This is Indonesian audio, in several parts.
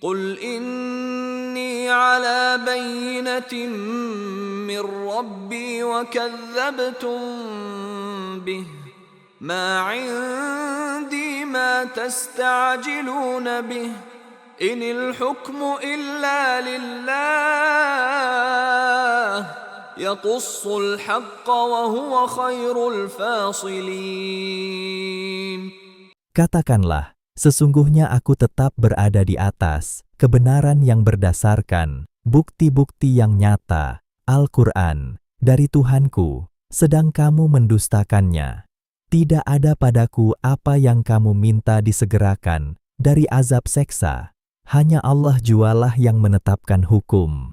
قل إني على بينة من ربي وكذبتم به ما عندي ما تستعجلون به إن الحكم إلا لله يقص الحق وهو خير الفاصلين. Katakanlah, sesungguhnya aku tetap berada di atas kebenaran yang berdasarkan bukti-bukti yang nyata, Al-Quran, dari Tuhanku, sedang kamu mendustakannya. Tidak ada padaku apa yang kamu minta disegerakan dari azab seksa. Hanya Allah jualah yang menetapkan hukum.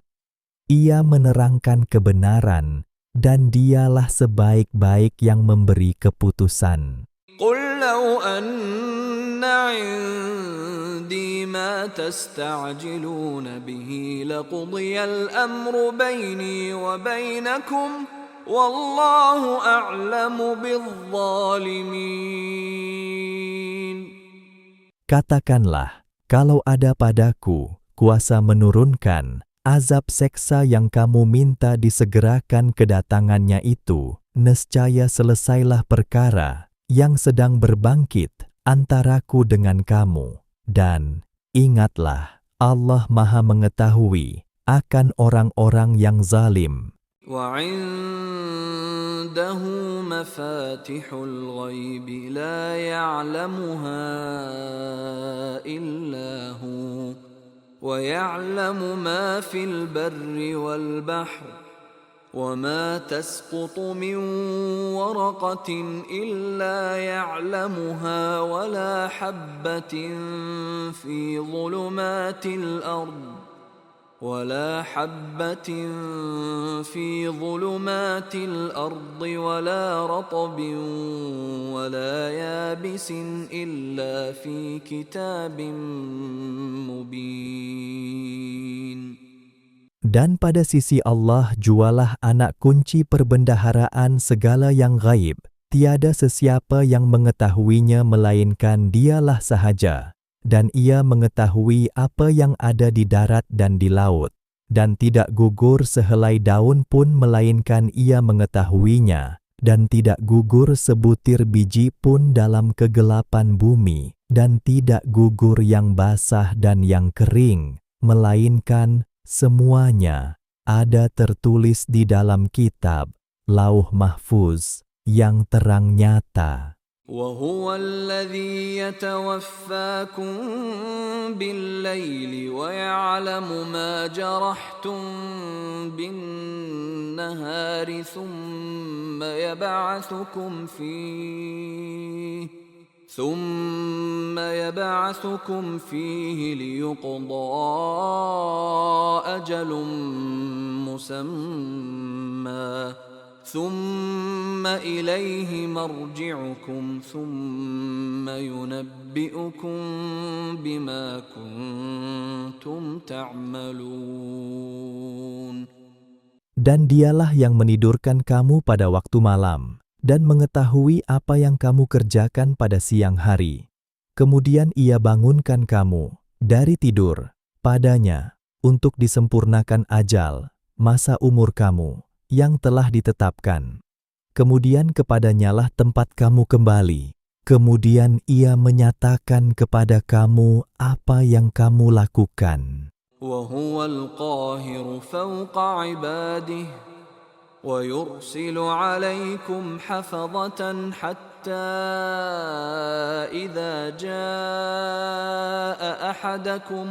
Ia menerangkan kebenaran, dan dialah sebaik-baik yang memberi keputusan. قل لو أن عندي ما تستعجلون به لقضي الأمر بيني وبينكم والله أعلم بالظالمين. Katakanlah, kalau ada padaku kuasa menurunkan azab seksa yang kamu minta disegerakan kedatangannya itu, nescaya selesailah perkara yang sedang berbangkit antaraku dengan kamu. Dan ingatlah, Allah Maha Mengetahui akan orang-orang yang zalim. وعنده مفاتح الغيب لا يعلمها إلا هو ويعلم ما في البر والبحر وما تسقط من ورقة إلا يعلمها ولا حبة في ظلمات الأرض ولا ولا رطب ولا يابس إلا في كتاب مبين. Dan pada sisi Allah jualah anak kunci perbendaharaan segala yang gaib. Tiada sesiapa yang mengetahuinya melainkan dialah sahaja. Dan ia mengetahui apa yang ada di darat dan di laut. Dan tidak gugur sehelai daun pun melainkan ia mengetahuinya. Dan tidak gugur sebutir biji pun dalam kegelapan bumi. Dan tidak gugur yang basah dan yang kering, melainkan semuanya ada tertulis di dalam kitab Lauh Mahfuz yang terang nyata. وهو الذي يتوفاكم بالليل ويعلم ما جرحتم بالنهار ثم يبعثكم فيه ليقضى أجل مسمى ثم إليه مرجعكم ثم ينبئكم بما كنتم تعملون. Dan dialah yang menidurkan kamu pada waktu malam, dan mengetahui apa yang kamu kerjakan pada siang hari. Kemudian ia bangunkan kamu dari tidur padanya, untuk disempurnakan ajal, masa umur kamu, yang telah ditetapkan. Kemudian kepadanyalah tempat kamu kembali. Kemudian ia menyatakan kepada kamu apa yang kamu lakukan. وَهُوَ الْقَاهِرُ فَوْقَ عِبَادِهِ وَيُرْسِلُ عَلَيْكُمْ حَفَظَةً حَتَّى إِذَا جَاءَ أَحَدَكُمُ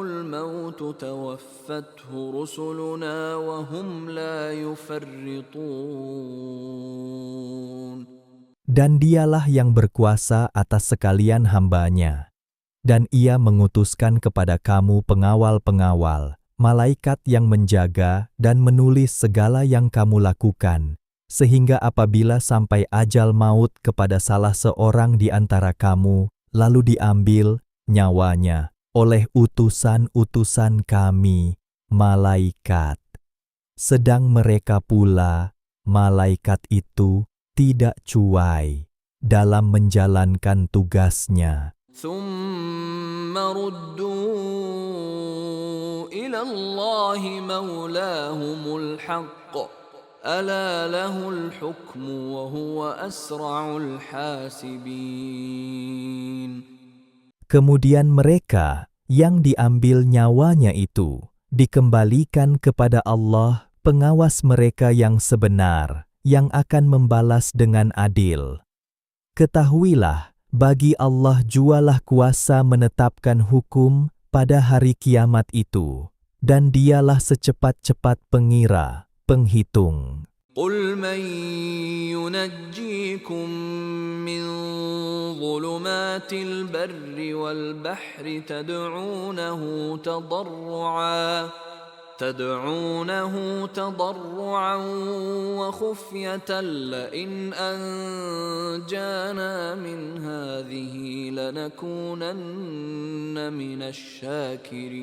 الموت توفته رسلنا وهم لا يفرطون. Dan dialah yang berkuasa atas sekalian hamba-Nya. Dan ia mengutuskan kepada kamu pengawal-pengawal, malaikat yang menjaga dan menulis segala yang kamu lakukan, sehingga apabila sampai ajal maut kepada salah seorang di antara kamu, lalu diambil nyawanya oleh utusan-utusan kami, malaikat. sedang mereka pula, malaikat itu, tidak cuai dalam menjalankan tugasnya. ثم ردوا إلى الله مولاهم الحق ألا له الحكم وهو أسرع الحاسبين. Kemudian mereka yang diambil nyawanya itu dikembalikan kepada Allah, pengawas mereka yang sebenar, yang akan membalas dengan adil. Ketahuilah, bagi Allah jualah kuasa menetapkan hukum pada hari kiamat itu, dan dialah secepat-cepat pengira, penghitung. قل من ينجيكم من ظلمات البر والبحر تدعونه تضرعا وخفية لئن أنجانا من هذه لنكونن من الشاكرين.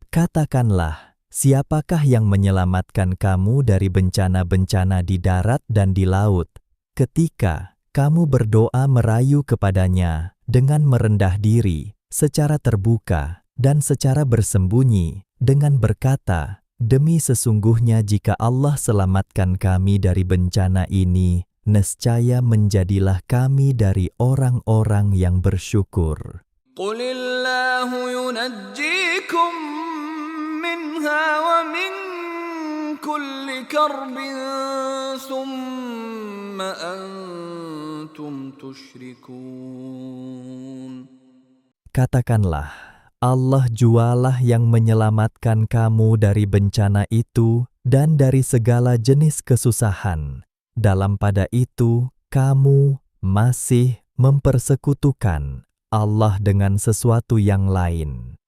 Katakanlah, siapakah yang menyelamatkan kamu dari bencana-bencana di darat dan di laut, ketika kamu berdoa merayu kepadanya dengan merendah diri, secara terbuka, dan secara bersembunyi, dengan berkata, demi sesungguhnya jika Allah selamatkan kami dari bencana ini, nescaya menjadilah kami dari orang-orang yang bersyukur. قل الله ينجيكم منها ومن كل كرب ثم أنتم تشركون. Katakanlah, Allah jualah yang menyelamatkan kamu dari bencana itu dan dari segala jenis kesusahan. Dalam pada itu, kamu masih mempersekutukan Allah dengan sesuatu yang lain.